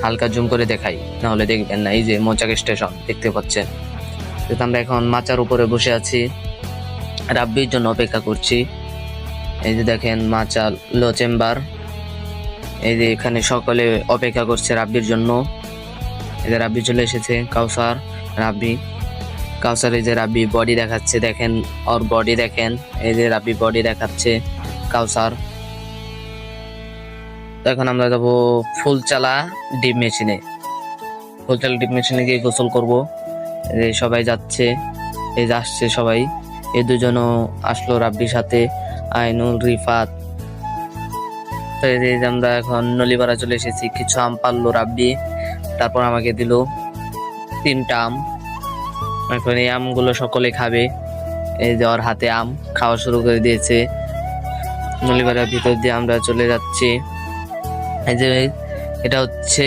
হালকা জুম করে দেখাই, নাহলে দেখবেন না। এই যে মৌচাক স্টেশন দেখতে পাচ্ছেন। তো আমরা এখন মাচার উপরে বসে আছি, রাব্বির জন্য অপেক্ষা করছি। এই যে দেখেন মাচা লো চেম্বার, এই যে এখানে সকলে অপেক্ষা করছে রাব্বির জন্য। এই যে রাব্বি চলে এসেছে, কাউসার, রাব্বি, কাউসার। এই যে রাব্বি বডি দেখাচ্ছে, দেখেন ওর বডি দেখেন। এই যে রাব্বি বডি দেখাচ্ছে, কাউসার। তো এখন আমরা যাবো ফুলচালা ডিপ মেশিনে, ফুলচালা ডিপ মেশিনে গিয়ে গোসল করবো। এই সবাই যাচ্ছে, এই যে আসছে সবাই। এই দুজনও আসলো রাব্বির সাথে, আইনুল, রিফাত। তো এই যে আমরা এখন নলিপাড়া চলে এসেছি। কিছু আম পারলো রাব্বি, তারপর আমাকে দিল 3টা আম। এখন এই আমগুলো সকলে খাবে। এই যে ওর হাতে আম খাওয়া শুরু করে দিয়েছে। নলিপাড়ার ভিতর দিয়ে আমরা চলে যাচ্ছি। এই যে এটা হচ্ছে